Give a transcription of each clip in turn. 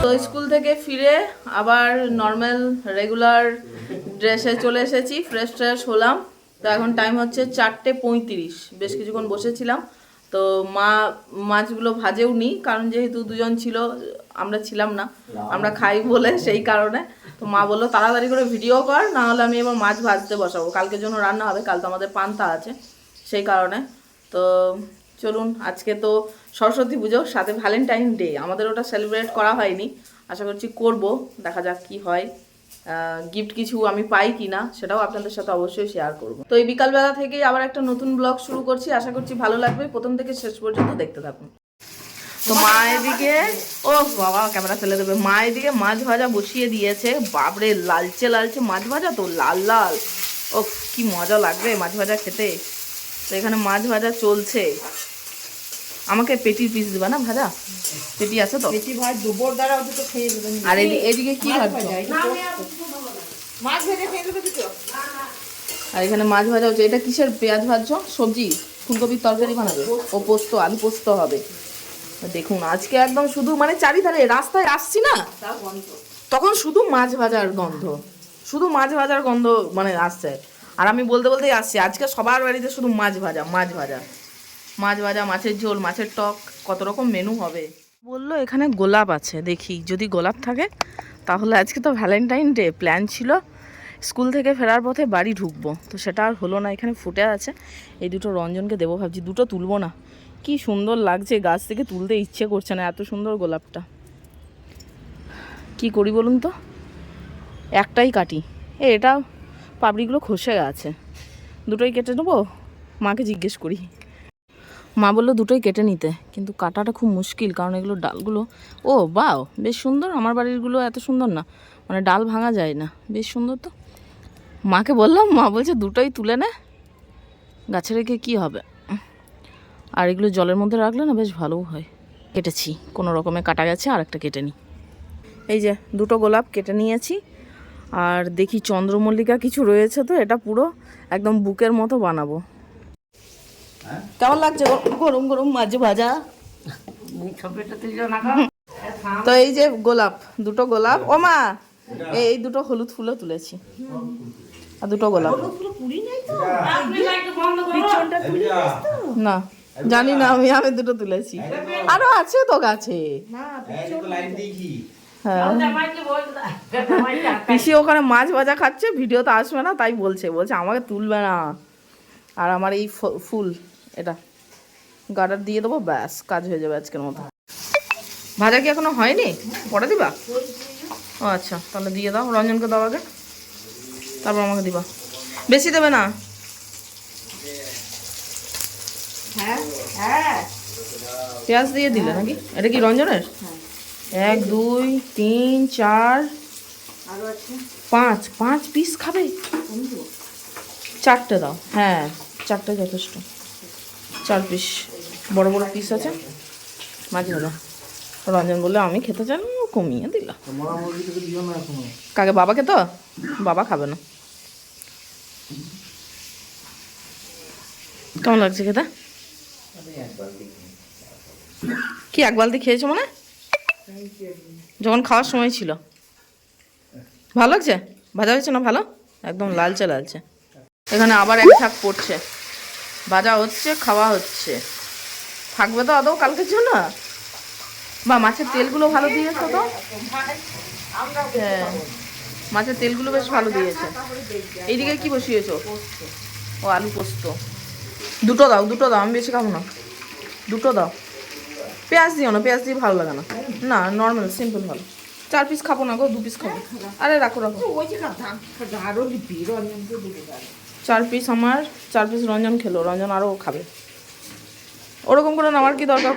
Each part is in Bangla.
তো স্কুল থেকে ফিরে আবার নর্মাল রেগুলার ড্রেসে চলে এসেছি, ফ্রেশ ট্রেশ হলাম। তো এখন টাইম হচ্ছে 4:35। বেশ কিছুক্ষণ বসেছিলাম। তো মা মাছগুলো ভাজেও নি, কারণ যেহেতু দুজন ছিল, আমরা ছিলাম না, আমরা খাই বলে সেই কারণে। তো মা বললো তাড়াতাড়ি করে ভিডিও কর, না হলে আমি এবার মাছ ভাজতে বসাবো, কালকের জন্য রান্না হবে, কাল তো আমাদের পান্তা আছে সেই কারণে। তো চলুন, আজকে তো সরস্বতী পুজো, সাথে ভ্যালেন্টাইন ডে, আমাদের ওটা সেলিব্রেট করা হয়নি, আশা করছি করব, দেখা যাক কি হয়। গিফট কিছু আমি পাই কিনা সেটাও আপনাদের সাথে অবশ্যই শেয়ার করব। তো এই বিকালবেলা থেকেই আবার একটা নতুন ব্লগ শুরু করছি, আশা করছি ভালো লাগবে, প্রথম থেকে শেষ পর্যন্ত দেখতে থাকুন। তো মা এদিকে, ও বাবা ক্যামেরা ফেলে দেবে, মা এদিকে মাছ ভাজা বসিয়ে দিয়েছে। বাপরে, লালচে লালচে মাছ ভাজা, তো লাল লাল, ও কি মজা লাগবে মাছ ভাজা খেতে। তো এখানে মাছ ভাজা চলছে। আমাকে পেটির পিস দিবা না ভাজা? পেটি আছে তো? পেটি ভাই দুপুর দ্বারা ওটা তো খেয়ে দেবেন। আর এদিকে কি ভাজছো? মাছ ভেজে খেয়ে দেবে তো? আর এখানে মাছ ভাজা হচ্ছে। এটা কিসের পেঁয়াজ ভাজছো? সবজি, ফুলকপির তরকারি বানাবে? ও পোস্ত, আলু পোস্ত হবে। দেখুন আজকে একদম শুধু মানে চারিধারে রাস্তায় আসছি না, তখন শুধু মাছ ভাজার গন্ধ, শুধু মাছ ভাজার গন্ধ মানে আসছে। আর আমি বলতে বলতেই আসছি, আজকে সবার বাড়িতে শুধু মাছ ভাজা, মাছ ভাজা, মাছ ভাজা, মাছের ঝোল, মাছের টক, কত রকম মেনু হবে। বললো এখানে গোলাপ আছে, দেখি যদি গোলাপ থাকে তাহলে। আজকে তো ভ্যালেন্টাইন ডে, প্ল্যান ছিল স্কুল থেকে ফেরার পথে বাড়ি ঢুকবো, তো সেটা আর হলো না। এখানে ফুটে আছে, এই দুটো রঞ্জনকে দেবো ভাবছি, দুটো তুলবো না। কি সুন্দর লাগছে, গাছ থেকে তুলতে ইচ্ছে করছে না, এত সুন্দর গোলাপটা। কি করি বলুন তো, একটাই কাটি। এটা পাপড়িগুলো খসে গেছে, দুটোই কেটে নেবো। মাকে জিজ্ঞেস করি, মা বললো দুটোই কেটে নিতে, কিন্তু কাটাটা খুব মুশকিল, কারণ এগুলো ডালগুলো, ও বাও বেশ সুন্দর, আমার বাড়িরগুলো এত সুন্দর না, মানে ডাল ভাঙা যায় না, বেশ সুন্দর। তো মাকে বললাম, মা বলছে দুটোই তুলে নে, গাছে রেখে কী হবে, আর এগুলো জলের মধ্যে রাখলে না বেশ ভালোও হয়। কেটেছি, কোনো রকমে কাটা গেছে, আর একটা কেটে নিই। এই যে দুটো গোলাপ কেটে নিয়েছি। আর দেখি চন্দ্রমল্লিকা কিছু রয়েছে, তো এটা পুরো একদম বুকের মতো বানাবো। কেমন লাগছে গরম গরম মাছ ভাজা? তো এই যে গোলাপ, দুটো গোলাপ, ও মা এই দুটো হলুদ ফুলও তুলেছি, আর দুটো গোলাপ না জানি না, আমি দুটো তুলেছি, আরো আছে তো গাছে। হ্যাঁ, পিসি ওখানে মাছ ভাজা খাচ্ছে, ভিডিওতে আসবে না তাই বলছে আমাকে তুলবে না। আর আমার এই ফুল, এটা গার্ডার দিয়ে দেবো, ব্যাস কাজ হয়ে যাবে আজকের মতো। ভাজা কি এখনো হয়নি? পরে দিবা? ও আচ্ছা, তাহলে দিয়ে দাও, রঞ্জনকে দাও আগে, তারপর আমাকে দিবা। বেশি দেবে না। পেঁয়াজ দিয়ে দিলে নাকি? এটা কি রঞ্জনের? 1 2 3 4 5 পিস খাবে? 4টে দাও, হ্যাঁ 4টে যথেষ্ট, 4 পিস বড় বড় পিস আছে মাছ ভাজা। রঞ্জন বললে আমি খেতে চাই না, কমিয়ে দিলাম। কাকে? বাবাকে? তো বাবা খাবে না। কেমন লাগছে খেতে? কি 1 বালতি খেয়েছো মানে? যখন খাওয়ার সময় ছিল। ভালো লাগছে? ভাজা হয়েছে না ভালো? একদম লালচে লালচে। এখানে আবার এক থাক পড়ছে, ভাজা হচ্ছে, খাওয়া হচ্ছে। থাকবে তো আদৌ কালকের জন্য? বা মাছের তেলগুলো ভালো দিয়েছে তো। হ্যাঁ, মাছের তেলগুলো বেশ ভালো দিয়েছে। এইদিকে কি বসিয়েছো? ও আলু পোস্ত। দুটো দাও, দুটো দাও, আমি বেশি খাবো না, দুটো দাও। পেঁয়াজ দিও না, পেঁয়াজ দিয়ে ভালো লাগে না। না নর্মাল সিম্পল ভালো। 4 পিস খাবো না গো, 2 পিস খাবো। আরে রাখো রাখো। 4 পিস আমার, 4 পিস রঞ্জন খেলো, রঞ্জন আরও খাবে। ওরকম করে না, আমার কি দরকার,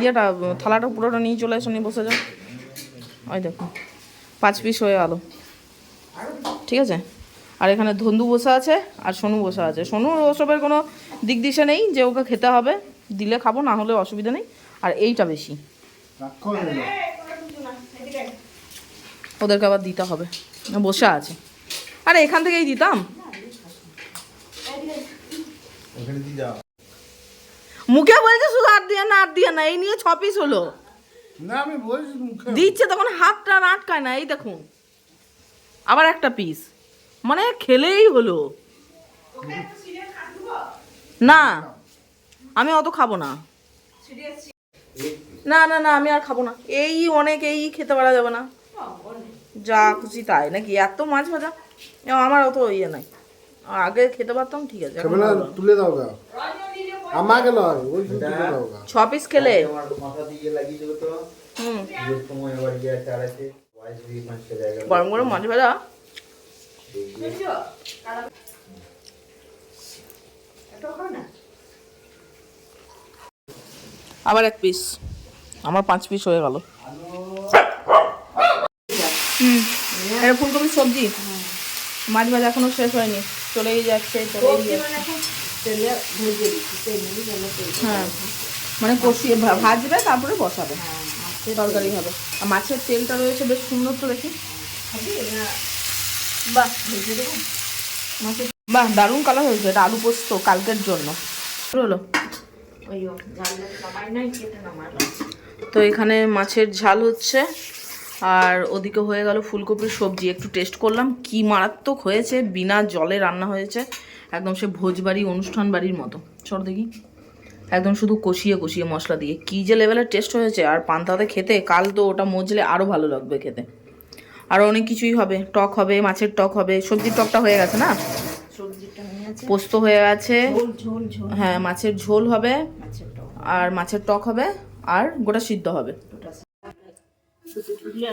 ইয়েটা থালাটা পুরোটা নিয়ে চলে এসো, নিয়ে বসে যাও। ওই দেখো 5 পিস হয়ে গেল, ঠিক আছে। আর এখানে ধন্দু বসে আছে, আর সোনু বসে আছে। সোনু ওসবের কোনো দিক দিশা নেই যে ওকে খেতে হবে, দিলে খাবো, না হলে অসুবিধা নেই। আর এইটা বেশি, ওদেরকে আবার দিতে হবে, বসে আছে। আরে এখান থেকেই দিতাম। মুখে বলছে শুধু আর দিয়ে না আর দিয়ে না, এই নিয়ে 6 পিস হলো। না আমি বলছি মুখে দিচ্ছে তখন হাতটা আর আটকায় না, এই দেখুন আবার একটা পিস, মানে খেলেই হলো। না আমি অত খাবো না, না না না আমি আর খাবো না, এই অনেক, এই খেতে পারা যাবে না, যা খুশি তাই নাকি, এত মাছ ভাজা আমার অত ইয়ে নাই, আগে খেতে পারতাম ঠিক আছে। খাবে না, তুলে দাও গা, আমাকে নয় ওই তুলে দাও গা। 6 পিস খেলে গরম গরম মাছ ভাজা। আবার 1 পিস, আমার 5 পিস হয়ে গেল। এটা ফুলকপির সবজি, মাছ ভাজা এখনো শেষ হয়নি, চলেই যাচ্ছে চলেই যাচ্ছে। হ্যাঁ মানে কষিয়ে ভাজবে তারপরে বসাবে, তরকারি হবে। আর মাছের তেলটা রয়েছে বেশ সুন্দর, তো দেখি। বাহ বাহ দারুণ কালার হয়েছে, এটা আলু পোস্ত কালকের জন্য হলো। তো এখানে মাছের ঝাল হচ্ছে, আর ওদিকে হয়ে গেল ফুলকপির সবজি। একটু টেস্ট করলাম, কি মারাত্মক হয়েছে, বিনা জলে রান্না হয়েছে, একদম সে ভোজবাড়ি অনুষ্ঠান বাড়ির মতো। চল দেখি, একদম শুধু কষিয়ে কষিয়ে মশলা দিয়ে কী যে লেভেলের টেস্ট হয়েছে। আর পান্তাতে খেতে কাল তো ওটা মজলে আরও ভালো লাগবে খেতে। আরও অনেক কিছুই হবে, টক হবে, মাছের টক হবে, সবজির টকটা হয়ে গেছে না, পোস্ত হয়ে গেছে, হ্যাঁ মাছের ঝোল হবে, আর মাছের টক হবে, আর গোটা সিদ্ধ হবে।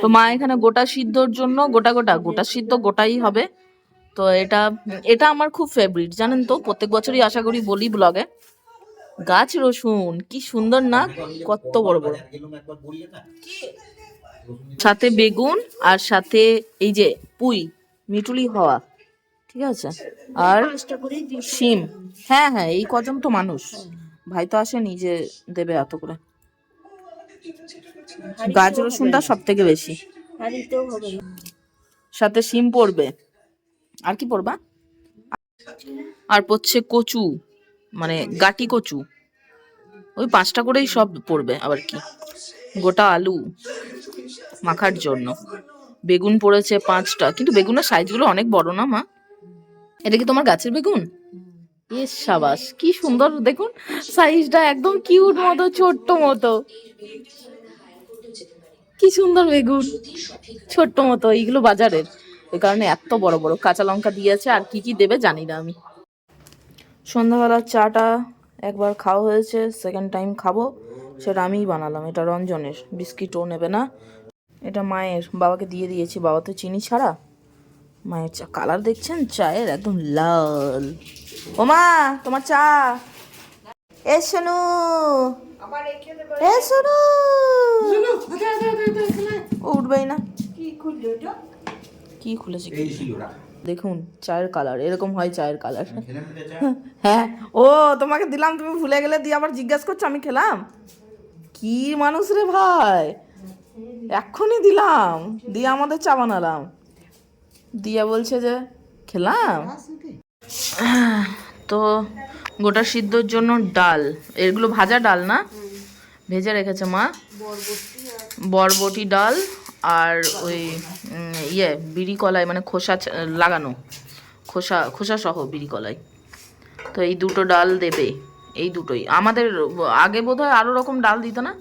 তো মা এখানে গোটা সিদ্ধর জন্য গোটা সিদ্ধ গোটাই হবে। তো এটা এটা আমার খুব ফেভারিট জানেন তো, প্রত্যেক বছরই আশা করি বলি ব্লগে। গাছ রসুন কি সুন্দর না, কত বড় বড়, সাথে বেগুন, আর সাথে এই যে পুঁই মিটুলি হওয়া, ঠিক আছে, আর শিম। হ্যাঁ হ্যাঁ এই কজন তো মানুষ, ভাই তো আসেনি যে দেবে এত করে। গাছ রসুনটা সব থেকে বেশি, সাথে শিম পড়বে, আর কি পড়বা, আর পড়ছে কচু, মানে গাটি কচু, ওই 5টা করেই সব পড়বে। আবার কি গোটা আলু মাখার জন্য, বেগুন পড়েছে 5টা, কিন্তু বেগুনের সাইজগুলো অনেক বড় না মা। এটা কি তোমার গাছের বেগুন? ইস সাবাস, কি সুন্দর দেখুন সাইজটা, একদম কিউট মতো, ছোট্ট মতো, কি সুন্দর বেগুন, ছোট্ট মতো। এইগুলো বাজারের, ওই কারণে এত বড় বড়। কাঁচা লঙ্কা দিয়েছে, আর কি কি দেবে জানি না আমি। সন্ধ্যাবেলার চাটা একবার খাওয়া হয়েছে, সেকেন্ড টাইম খাবো, সেটা আমিই বানালাম। এটা রঞ্জনের, বিস্কিটও নেবে না, এটা মায়ের, বাবাকে দিয়ে দিয়েছি, বাবা তো চিনি ছাড়া। মায়ের চা, কালার দেখছেন চায়ের, একদম লাল। ও মা তোমার চা। এ শোনো, এ শোনো, ও উঠবেই না, কি খুলেছে দেখুন, চায়ের কালার এরকম হয়, চায়ের কালার। হ্যাঁ ও তোমাকে দিলাম, তুমি ভুলে গেলে, দিয়ে আবার জিজ্ঞাসা করছো আমি খেলাম, কি মানুষ রে ভাই, এক্ষুনি দিলাম, দিয়ে আমাদের চা বানালাম, দিয়া বলছে যে খেলাম। তো গোটা সিদ্ধর জন্য ডাল, এগুলো ভাজা ডাল না, ভেজে রেখেছে মা, বরবটি ডাল, আর ওই বিড়ি কলাই, মানে খোসা লাগানো, খোসা সহ বিড়ি কলাই। তো এই দুটো ডাল দেবে, এই দুটোই। আমাদের আগে বোধহয় আরো রকম ডাল দিত না,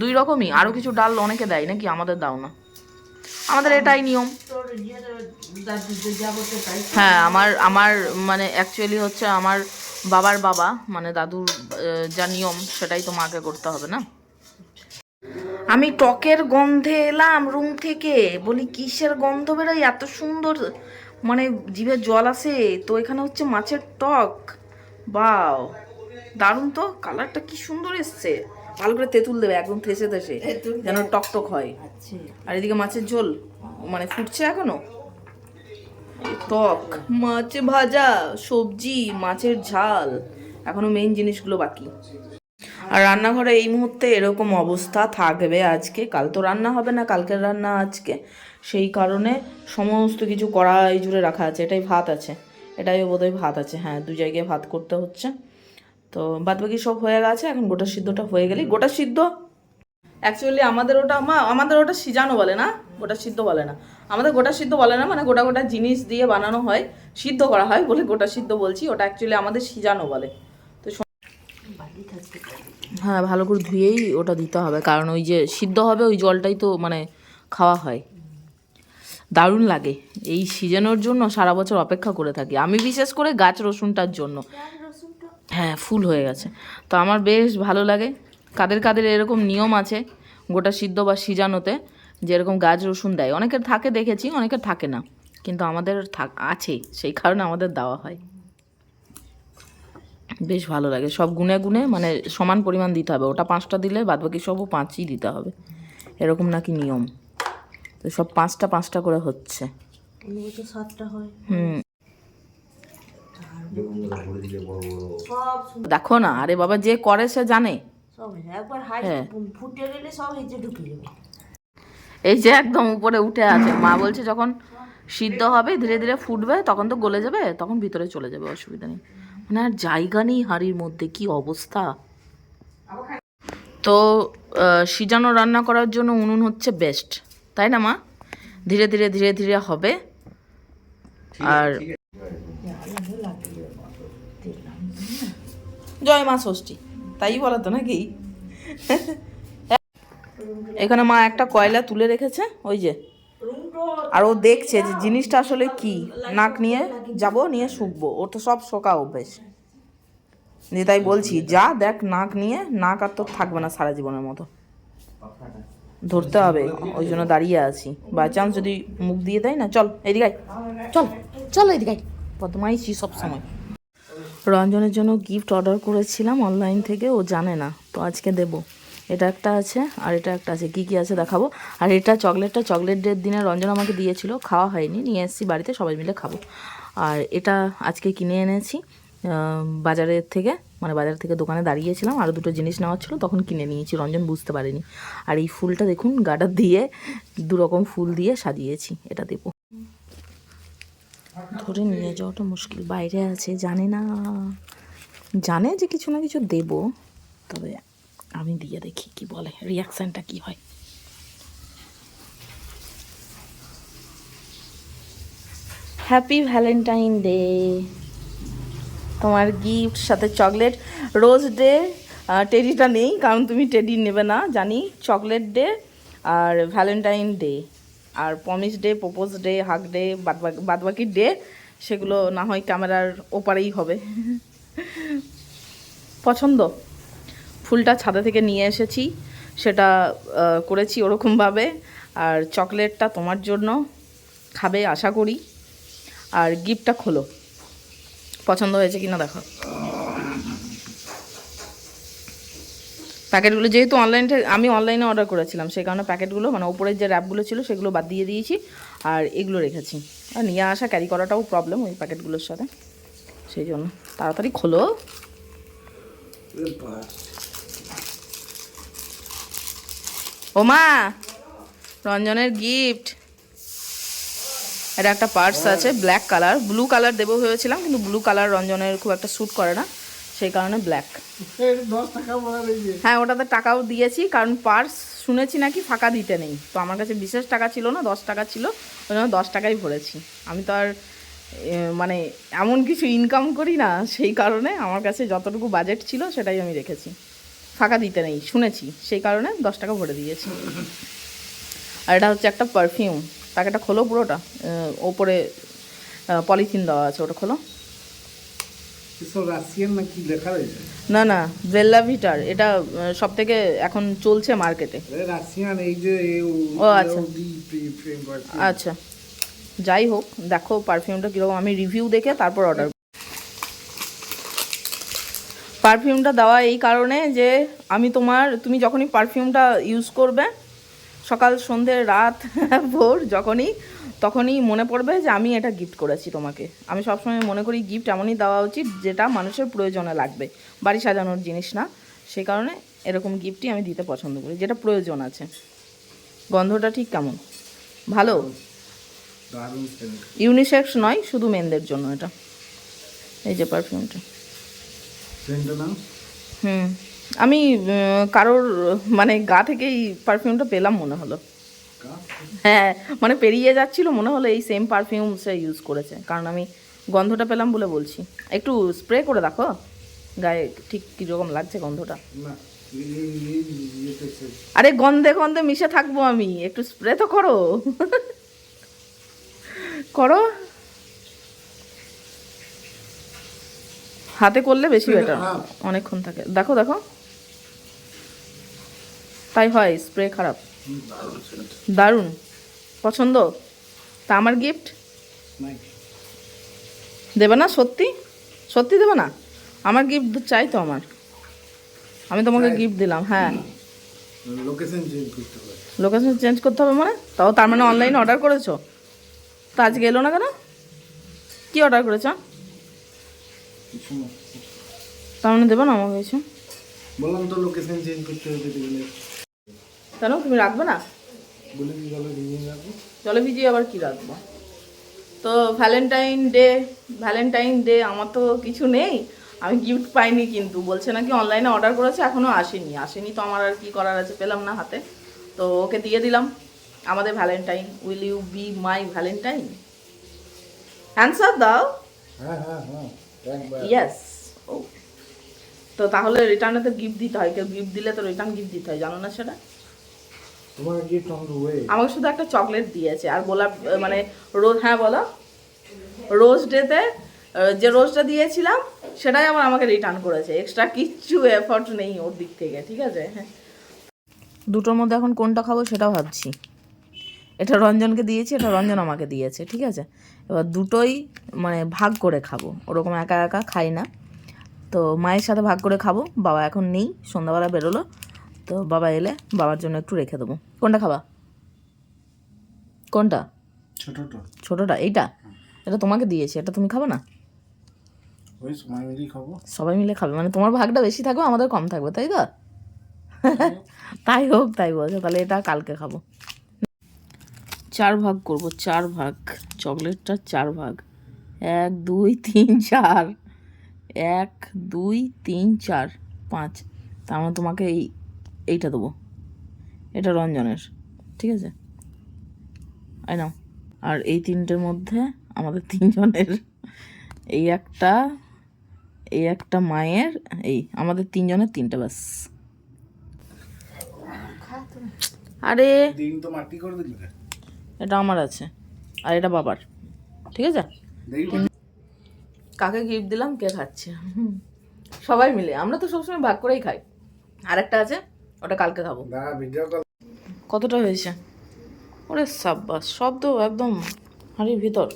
দুই রকমই, আরো কিছু ডাল অনেকে দেয় নাকি, আমাদের দাও না, আমাদের এটাই নিয়ম। হ্যাঁ আমার মানে অ্যাকচুয়ালি হচ্ছে আমার বাবার বাবা, মানে দাদুর যা নিয়ম সেটাই তো মাকে করতে হবে না। আমি টকের গন্ধে এলাম রুম থেকে, বলি কিসের গন্ধ বেরোয় এত সুন্দর, মানে জিভে জল আসে। তো এখানে হচ্ছে মাছের টক, বাও দারুণ তো, কালারটা কি সুন্দর এসছে, ভালো করে তেঁতুল দেবে একদম থেসে থেসে, যেন টক টক হয়। আর এদিকে মাছের ঝোল, মানে ফুটছে এখনো, টক মাছ ভাজা, সবজি, মাছের ঝাল, এখনো মেইন জিনিসগুলো বাকি। আর রান্নাঘরে এই মুহূর্তে এরকম অবস্থা থাকবে আজকে, কাল তো রান্না হবে না, কালকের রান্না আজকে, সেই কারণে সমস্ত কিছু কড়াই জুড়ে রাখা আছে। এটাই ভাত আছে, এটাই বোধহয় ভাত আছে, হ্যাঁ 2 জায়গায় ভাত করতে হচ্ছে। তো বাদবাকি সব হয়ে গেছে, এখন গোটা সিদ্ধটা হয়ে গেলেই গোটা সিদ্ধ। অ্যাকচুয়ালি আমাদের ওটা সিজানো বলে না, গোটা সিদ্ধ বলে না, আমাদের গোটা সিদ্ধ বলে না, মানে গোটা গোটা জিনিস দিয়ে বানানো হয়, সিদ্ধ করা হয় বলে গোটা সিদ্ধ বলছি, ওটা অ্যাকচুয়ালি আমাদের সিজানো বলে। তো হ্যাঁ, ভালো করে ধুয়েই ওটা দিতে হবে, কারণ ওই যে সিদ্ধ হবে ওই জলটাই তো মানে খাওয়া হয়। দারুণ লাগে, এই সিজনের জন্য সারা বছর অপেক্ষা করে থাকি আমি, বিশেষ করে গাছ রসুনটার জন্য। হ্যাঁ, ফুল হয়ে গেছে, তো আমার বেশ ভালো লাগে। কাদের কাদের এরকম নিয়ম আছে গোটা সিদ্ধ বা সিজানোতে, যে এরকম গাছ রসুন দেয়, অনেকের থাকে দেখেছি, অনেকের থাকে না, কিন্তু আমাদের আছে, সেই কারণে আমাদের দেওয়া হয়। বেশ ভালো লাগে, সব গুনে গুনে মানে সমান পরিমাণ দিতে হবে, ওটা 5টা দিলে বাদবাকি সবও 5ই দিতে হবে, এরকম নাকি নিয়ম। তো সব 5টা 5টা করে হচ্ছে। দেখো না, আরে বাবা, যে করে সে জানে। হ্যাঁ, এই যে একদম উপরে উঠে আছে, মা বলছে যখন সিদ্ধ হবে ধীরে ধীরে ফুটবে তখন তো গলে যাবে, তখন ভিতরে চলে যাবে, অসুবিধা নেই। মানে আর জায়গা নেই হাঁড়ির মধ্যে, কি অবস্থা। তো সিজানো রান্না করার জন্য উনুন হচ্ছে বেস্ট, তাই না মা? ধীরে ধীরে ধীরে ধীরে হবে। আর জয় মা ষষ্ঠী, তাই বলা তো নাকি? এখানে মা একটা কয়লা তুলে রেখেছে, ওই যে, আর ও দেখছে যে জিনিসটা আসলে কি। নাক নিয়ে যাব, নিয়ে শুকবো, ওর তো সব শোকা অভ্যেস। যে তাই বলছি, যা দেখ নাক নিয়ে, নাক আর তো থাকবে না সারা জীবনের মতো, ধরতে হবে, ওই জন্য দাঁড়িয়ে আছি, বাই চান্স যদি মুখ দিয়ে দেয় না। চল এদিকে আয়, চল চল এদিকে আয়, বদমাইশি সব সময়। রঞ্জনের জন্য গিফট অর্ডার করেছিলাম অনলাইন থেকে, ও জানে না, তো আজকে দেবো। এটা একটা আছে আর এটা একটা আছে, কি কি আছে দেখাবো। আর এটা চকলেট ডের দিনে রঞ্জন আমাকে দিয়েছিল, খাওয়া হয়নি, নিয়ে এসেছি বাড়িতে, সবাই মিলে খাবো। আর এটা আজকে কিনে এনেছি বাজারের থেকে, মানে বাজার থেকে দোকানে দাঁড়িয়েছিলাম, আরও দুটো জিনিস নেওয়ার ছিল, তখন কিনে নিয়েছি, রঞ্জন বুঝতে পারেনি। আর এই ফুলটা দেখুন, গাটা দিয়ে 2 রকম ফুল দিয়ে সাজিয়েছি, এটা দেবো। ধরে নিয়ে যাওয়াটা মুশকিল, বাইরে আছে, জানে না, জানে যে কিছু না কিছু দেবো, তবে আমি দিয়ে দেখি কি বলে, রিয়াকশানটা কি হয়। হ্যাপি ভ্যালেন্টাইন ডে, তোমার গিফট সাথে চকলেট। রোজ ডে টেডিটা নেই, কারণ তুমি টেডি নেবে না জানি। চকলেট ডে আর ভ্যালেন্টাইন ডে আর promise day, propose day, hug day, বাদবাকি ডে সেগুলো না হয় ক্যামেরার ওপারেই হবে। পছন্দ। ফুলটা ছাদে থেকে নিয়ে এসেছি, সেটা করেছি ওরকমভাবে। আর চকলেটটা তোমার জন্য, খাবে আশা করি। আর গিফটটা খোলো, পছন্দ হয়েছে কিনা দেখো। প্যাকেটগুলো যেহেতু আমি অনলাইনে অর্ডার করেছিলাম, সেই কারণে প্যাকেটগুলো মানে ওপরের যে র্যাপগুলো ছিল সেগুলো বাদ দিয়ে দিয়েছি, আর এগুলো রেখেছি। আর নিয়ে আসা ক্যারি করাটাও প্রবলেম ওই প্যাকেটগুলোর সাথে, সেই জন্য। তাড়াতাড়ি খোলো। ও মা, রঞ্জনের গিফট। এটা একটা পার্স আছে ব্ল্যাক কালার, ব্লু কালার দেবো ভেবেছিলাম, কিন্তু ব্লু কালার রঞ্জনের খুব একটা স্যুট করে না, সেই কারণে ব্ল্যাক। হ্যাঁ, ওটাতে টাকাও দিয়েছি, কারণ পার্স শুনেছি নাকি ফাঁকা দিতে নেই, তো আমার কাছে বিশেষ টাকা ছিল না, 10 টাকা ছিল, ওই জন্য 10 টাকাই ভরেছি। আমি তো আর মানে এমন কিছু ইনকাম করি না, সেই কারণে আমার কাছে যতটুকু বাজেট ছিল সেটাই আমি রেখেছি, ফাঁকা দিতে নেই শুনেছি, সেই কারণে 10 টাকা ভরে দিয়েছি। আর এটা হচ্ছে একটা পারফিউম, প্যাকেটটা খোলো পুরোটা, ওপরে পলিথিন দেওয়া আছে, ওটা খোলো। না না, বেল্লা ভিটার, এটা সব থেকে এখন চলছে মার্কেটে। ও আচ্ছা আচ্ছা, যাই হোক, দেখো পারফিউমটা কীরকম, আমি রিভিউ দেখে তারপর অর্ডার। পারফিউমটা দেওয়া এই কারণে যে তুমি যখনই পারফিউমটা ইউজ করবে, সকাল সন্ধ্যে রাত ভোর তখনই মনে পড়বে যে আমি এটা গিফট করেছি তোমাকে। আমি সবসময় মনে করি গিফট এমনই দেওয়া উচিত যেটা মানুষের প্রয়োজনে লাগবে, বাড়ি সাজানোর জিনিস না, সেই কারণে এরকম গিফটই আমি দিতে পছন্দ করি, যেটা প্রয়োজন আছে। গন্ধটা ঠিক কেমন, ভালো, ইউনিসেক্স নয়, শুধু মেনদের জন্য এটা। এই যে পারফিউমটা, সেন্টটা নাও। আমি কারোর মানে গা থেকে এই পারফিউমটা পেলাম মনে হলো। হ্যাঁ মানে পেরিয়ে যাচ্ছিল মনে হলো এই সেম পারফিউম সে ইউজ করেছে, কারণ আমি গন্ধটা পেলাম বলে বলছি। একটু স্প্রে করে দেখো গায়ে ঠিক কীরকম লাগছে গন্ধটা। না ইয়েতে আরে গন্ধে গন্ধে মিশে থাকবো আমি, একটু স্প্রে তো করো করো, হাতে করলে বেশি বেটার, অনেকক্ষণ থাকে। দেখো দেখো তাই হয়, স্প্রে খারাপ। দারুণ পছন্দ। তা আমার গিফট নাই। দেবে না? সত্যি সত্যি দেবে না? আমার গিফট চাই তো আমার, আমি তোমাকে গিফট দিলাম। হ্যাঁ লোকেশন চেঞ্জ করতে হবে। লোকেশন চেঞ্জ করতে হবে মানে? তাও তার মানে অনলাইনে অর্ডার করেছো? তা আজকে এলো না কেন? কি অর্ডার করেছো? কিছু না। তার মানে দেবে না আমাকে কিছু? বললাম তো লোকেশন চেঞ্জ করতে হবে গেলে। কেন তুমি রাখবে না? বলে কি জলে ভিজিয়ে রাখবো। জলে ভিজিয়ে আবার কি রাখবো? তো ভ্যালেন্টাইন ডে আমার তো কিছু নেই, আমি গিফট পাইনি, কিন্তু বলছে নাকি অনলাইনে অর্ডার করেছে, এখনও আসেনি তো আমার আর কি করার আছে, পেলাম না হাতে, তো ওকে দিয়ে দিলাম আমাদের valentine. Will you be my valentine? Answer দাও। হ্যাঁ হ্যাঁ হ্যাঁ একবার। ইয়েস। ও তো তাহলে রিটার্নে তো গিফট দিতে হয়, কেউ গিফট দিলে তো রিটার্ন গিফট দিতে হয়, জানো না সেটা? তোমার গিফট অন দ্য ওয়ে। আমাকে শুধু একটা চকলেট দিয়েছে আর গোলাপ মানে রোজ। হ্যাঁ বলো। রোজ ডেতে যে রোজটা দিয়েছিলাম সেটাই আবার আমাকে রিটার্ন করেছে, এক্সট্রা কিচ্ছু এফর্ট নেই ওর দিক থেকে, ঠিক আছে? হ্যাঁ দুটোর মধ্যে এখন কোনটা খাবো সেটাও ভাবছি। এটা রঞ্জনকে দিয়েছি, এটা রঞ্জন আমাকে দিয়েছে, ঠিক আছে? এবার দুটোই মানে ভাগ করে খাবো, ওরকম একা একা খাই না, তো মায়ের সাথে ভাগ করে খাবো। বাবা এখন নেই, সন্ধ্যাবেলা বেরোলো, তো বাবা এলে বাবার জন্য একটু রেখে দেবো। কোনটা খাবা? কোনটা? ছোটটা। ছোটটা? এইটা? এটা তোমাকে দিয়েছি, এটা তুমি খাবে না? ওই সময় মিলেই খাবো। সবাই মিলে খাবে মানে তোমার ভাগটা বেশি থাকবে, আমাদের কম থাকবে, তাই তো? তাই হোক, তাই বলছো, তাহলে এটা কালকে খাবো। 4 ভাগ করবো, 4 ভাগ, চকলেটটা 4 ভাগ, 1 2 3 4, 1 2 3 4 5, তার মানে তোমাকে এইটা দেবো, এটা রঞ্জনের, ঠিক আছে? আই নাও। আর এই তিনটের মধ্যে আমাদের তিনজনের, এই একটা মায়ের, এই আমাদের তিনজনের তিনটে, ব্যাস। আরে দিন তো মাটি করে দিলি। এটা আমার আছে আর এটা বাবার, ঠিক আছে? কাকে গিফট দিলাম, কে খাচ্ছে? সবাই মিলে, আমরা তো সবসময় ভাগ করেই খাই। আরেকটা আছে, ওটা কালকে খাবো। কতটা হয়েছে? ওরে সাব্বাস, সব তো একদম হাঁড়ির ভিতর।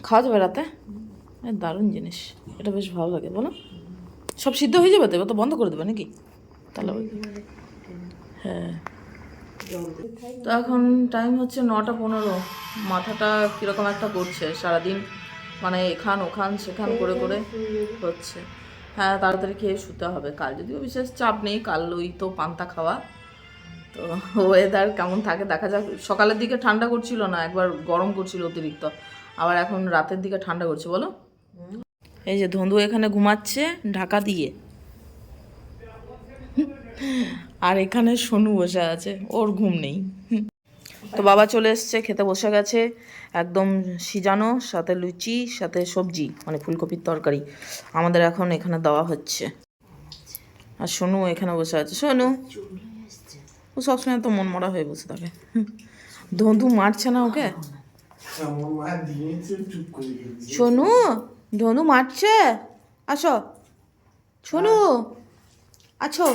খাওয়া যাবে রাতে? দারুণ জিনিস, এটা বেশ ভালো লাগে, বলো? সব সিদ্ধ হয়ে যাবে তো, এবার তো বন্ধ করে দেবে নাকি? তাহলে হ্যাঁ। তো এখন টাইম হচ্ছে 9:15, মাথাটা কীরকম একটা করছে সারাদিন, মানে এখান ওখান সেখান করে করে হচ্ছে। হ্যাঁ তাড়াতাড়ি খেয়ে শুতে হবে, কাল যদিও বিশেষ চাপ নেই, কাল ওই তো পান্তা খাওয়া, তো ওয়েদার কেমন থাকে দেখা যাক। সকালের দিকে ঠান্ডা করছিল না, একবার গরম করছিল অতিরিক্ত, আবার এখন রাতের দিকে ঠান্ডা করছে, বলো? এই যে ধন্দু এখানে ঘুমাচ্ছে ঢাকা দিয়ে, আর এখানে সোনু বসে আছে, ওর ঘুম নেই। তো বাবা চলে এসছে, খেতে বসে গেছে, একদম সিজানো, সাথে লুচি, সাথে সবজি মানে ফুলকপির তরকারি আমাদের এখন এখানে দেওয়া হচ্ছে। আর সোনু এখানে বসে আছে। সোনু ও সবসময় তো মন মরা হয়ে বসে থাকে, ধন্দু মারছে না ওকে। সোনু, ধনু মারছে, আসো সোনু, আছো,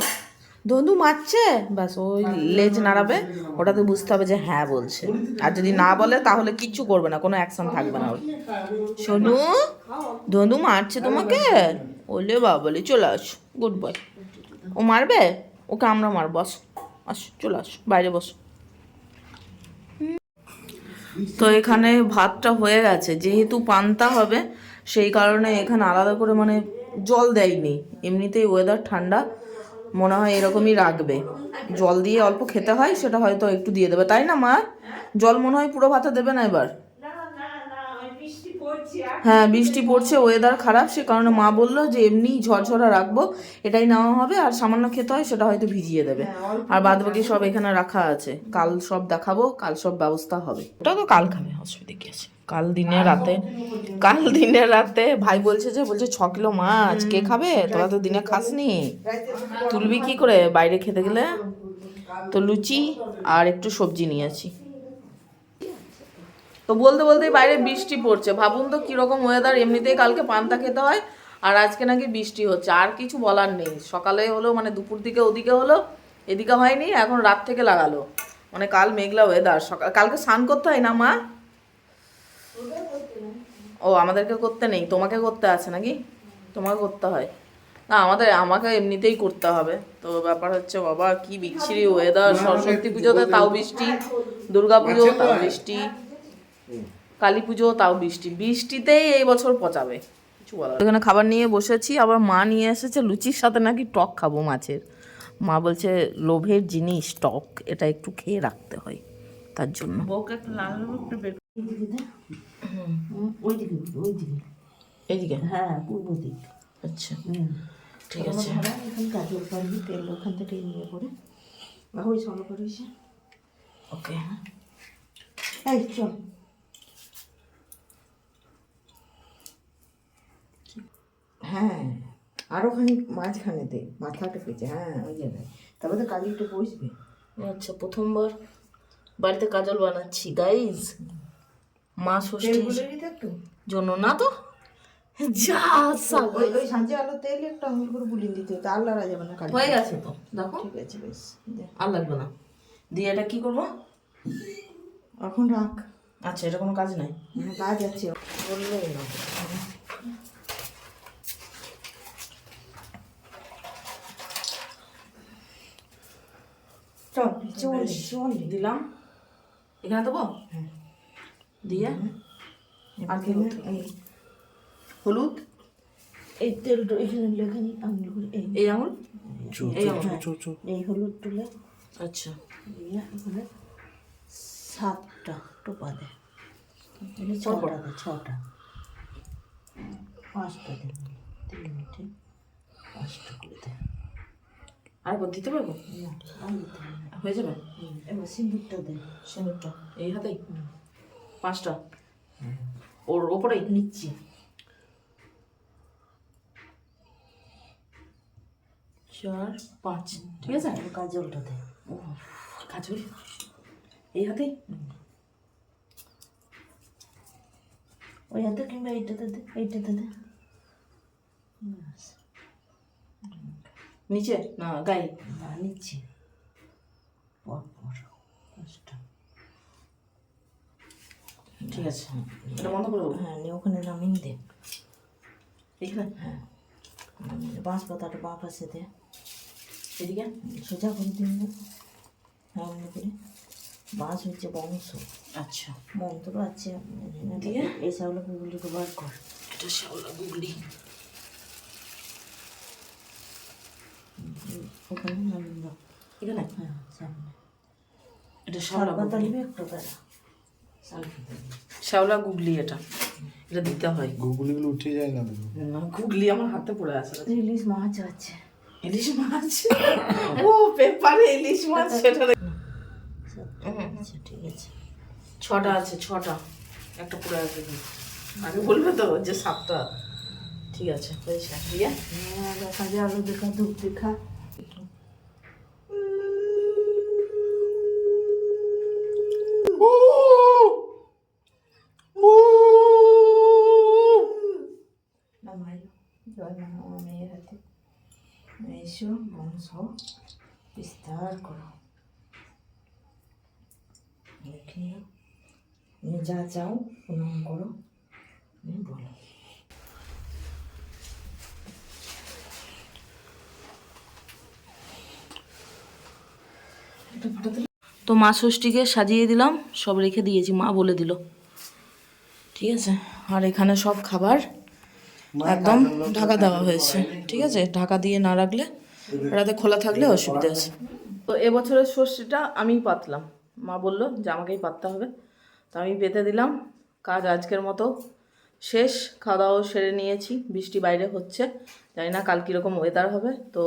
ধন্দু মারছে, ব্যাস ওই লেজ নাড়াবে, ওটাতে বুঝতে হবে যে হ্যাঁ বলছে, আর যদি না বলে তাহলে কিচ্ছু করবে না, কোনো অ্যাকশন থাকবে না ওর। সোনু, ধন্দু মারছে তোমাকে? ওলে বাবলে, চলে আস, গুড বয়। ও মারবে? ওকে আমরা মারবো, আস আস, চলে আস, বাইরে বস। তো এখানে ভাতটা হয়ে গেছে, যেহেতু পান্তা হবে সেই কারণে এখানে আলাদা করে মানে জল দেয়নি, এমনিতেই ওয়েদার ঠান্ডা, মনে হয় এরকমই রাখবে, জল দিয়ে অল্প খেতে হয়, সেটা হয়তো একটু দিয়ে দেবে, তাই না মা? জল মনে হয় পুরো ভাতে দেবে না এবার। হ্যাঁ বৃষ্টি পড়ছে, ওয়েদার খারাপ, সে কারণে মা বললো যে এমনি ঝরঝরা রাখবো, এটাই নেওয়া হবে, আর সামান্য খেতে হয় সেটা হয়তো ভিজিয়ে দেবে, আর বাদ বাকি সব এখানে রাখা আছে, কাল সব দেখাবো, কাল সব ব্যবস্থা হবে। ওটা তো কাল খাবে, অসুবিধা কি আছে। কাল দিনে রাতে ভাই বলছে 6 কিলো মাছ কে খাবে, তোরা তো দিনে খাসনি, তুলবি কি করে বাইরে খেতে গেলে। তো লুচি আর একটু সবজি নিয়েছি। তো বলতে বলতেই বাইরে বৃষ্টি পড়ছে, ভাবুন তো কিরকম ওয়েদার। এমনিতেই কালকে পান্তা খেতে হয়, আর আজকে নাকি বৃষ্টি হচ্ছে, আর কিছু বলার নেই। সকালে হলো, মানে দুপুর দিকে ওদিকে হলো, এদিকে হয়নি, এখন রাত থেকে লাগালো, মানে কাল মেঘলা ওয়েদার। কালকে স্নান করতে হয় না মা? ও আমাদেরকে করতে নেই, তোমাকে করতে আছে নাকি? তোমাকে করতে হয় না, আমাকে এমনিতেই করতে হবে। তো ব্যাপার হচ্ছে বাবা কি বিচ্ছিরি ওয়েদার, সরস্বতী পুজোতে তাও বৃষ্টি, দুর্গা পুজো তাও বৃষ্টি, কালী পুজো তাও বৃষ্টি, বৃষ্টিতেই এই বছর পচাবে, কিছু বলার। এখানে খাবার নিয়ে বসেছি, আবার মা নিয়ে এসেছে লুচির সাথে নাকি টক খাবো মাছের। মা বলছে লোভের জিনিস টক, এটা একটু খেয়ে রাখতে হয়, তার জন্য। এইদিকে, হ্যাঁ পূর্ব দিক। আচ্ছা ঠিক আছে। এখন কাজল পারবি তেল ওখান থেকে নিয়ে পড়ে ওই চলো করিস। ওকে এই চল। হ্যাঁ আরো খানিক মাঝখানেতে মাথাটা পেঁচে, হ্যাঁ ওই জায়গায়, তারপরে তো কাজলটা বসবে। আচ্ছা প্রথমবার বাড়িতে কাজল বানাচ্ছি গাইজ, মা ষষ্ঠীর একটু জন্য না তো যা ওই ওই সাঁচে আলো তেল একটু আঙুল করে বুলিয়ে দিতে হতো, আর লড়া যাবে না কালি। হয়ে গেছে তো দেখো, ঠিক আছে বেশ, দে। আর লাগবে না। দিয়ে এটা কি করবো এখন রাখ। আচ্ছা এটা কোনো কাজ নাই, কাজ আছে বললেই না। চল চল চল। দিলাম এখানে দেবো, দিয়ে আর কি করতে হবে? হলুদ, এই তেলটা এখানে লেখা নেই, আঙুল করে এই আঙুল, এই আঙুল, এই হলুদ তুলে আচ্ছা দিয়ে এখানে 7টা টোপা দে, 6টা দে, 6টা 5টা দে, 3টে 5টা করে দে। আর দিতে পারবো, না আর দিতে হবে না। হয়ে যাবে। এবার সিঁদুরটা দে, সিঁদুরটা এই হাতেই 5টা ওর ওপরেই নিচ্ছি। 4 5 ঠিক আছে। এবার কাজলটা দে, ও কাজল এই হাতেই, ওই হাতে কিংবা এইটাতে দে, এইটাতে দে। ব্যাস, নিচে না গায়ে, না নিচ্ছি পর পর 5টা। ঠিক আছে এটা বন্ধ করে দেবো। হ্যাঁ নিয়ে ওখানে নামিয়ে দে, এখানে হ্যাঁ বাঁশ পাতাটা বাঁ পাশে দে, এদিকে সোজা করে দিন না, হ্যাঁ অমনি করে। বাঁশ হচ্ছে বংশ, আচ্ছা মন্ত্র আছে দিয়ে এই শাওলাগুলিকে বার কর। এটা শ্যাওলা গুগলি, ওখানে নামিয়ে দাও, এখানে হ্যাঁ সামনে। এটা শ্যাওলা পাতা গুগলি, নিবি একটা বেড়া, শ্যাওলা গুগলি, এটা এটা দিতে হয়। গুগলিগুলো উঠে যায় না দেখো। না গুগলি আমার হাতে পড়ে আছে। ইলিশ মাছ আছে, ইলিশ মাছ, ও পেপারে ইলিশ মাছ, সেটা আচ্ছা ঠিক আছে। 6টা আছে, 6টা একটা পড়ে আছে, আগে বলবে তো যে 7টা। ঠিক আছে হয়েছে, দিয়ে হ্যাঁ দেখা যায়, আলু দেখা, ধূপ দেখা। নামাইল জয় মা মেয়ের হাতে, এসো বংশ বিস্তার করো, দেখে নিয়ে যা চাও প্রণাম করো, বলো। তো মা ষষ্ঠীকে সাজিয়ে দিলাম, সব রেখে দিয়েছি, মা বলে দিল ঠিক আছে। আর এখানে সব খাবার একদম ঢাকা দেওয়া হয়েছে, ঠিক আছে, ঢাকা দিয়ে না রাখলে রাতে খোলা থাকলে অসুবিধা আছে। তো এবছরের ষষ্ঠীটা আমিই পাতলাম, মা বললো যে আমাকেই পাততে হবে, তো আমি পেতে দিলাম। কাজ আজকের মতো শেষ, খাওয়া দাওয়া সেরে নিয়েছি, বৃষ্টি বাইরে হচ্ছে, জানি না কাল কীরকম ওয়েদার হবে। তো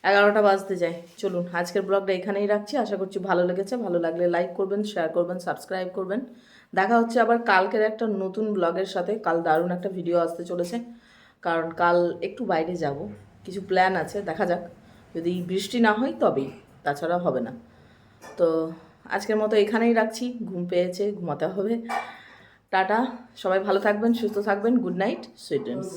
11টা বাজতে যায়। চলুন আজকের ব্লগটা এখানেই রাখছি, আশা করছি ভালো লেগেছে। ভালো লাগলে লাইক করবেন, শেয়ার করবেন, সাবস্ক্রাইব করবেন। দেখা হচ্ছে আবার কালকের একটা নতুন ব্লগের সাথে। কাল দারুণ একটা ভিডিও আসতে চলেছে, কারণ কাল একটু বাইরে যাব, কিছু প্ল্যান আছে, দেখা যাক, যদি বৃষ্টি না হয় তবেই, তাছাড়া হবে না। তো আজকের মতো এখানেই রাখছি, ঘুম পেয়েছে, ঘুমাতে হবে। টাটা, সবাই ভালো থাকবেন, সুস্থ থাকবেন, গুড নাইট, সুইট ড্রিমস।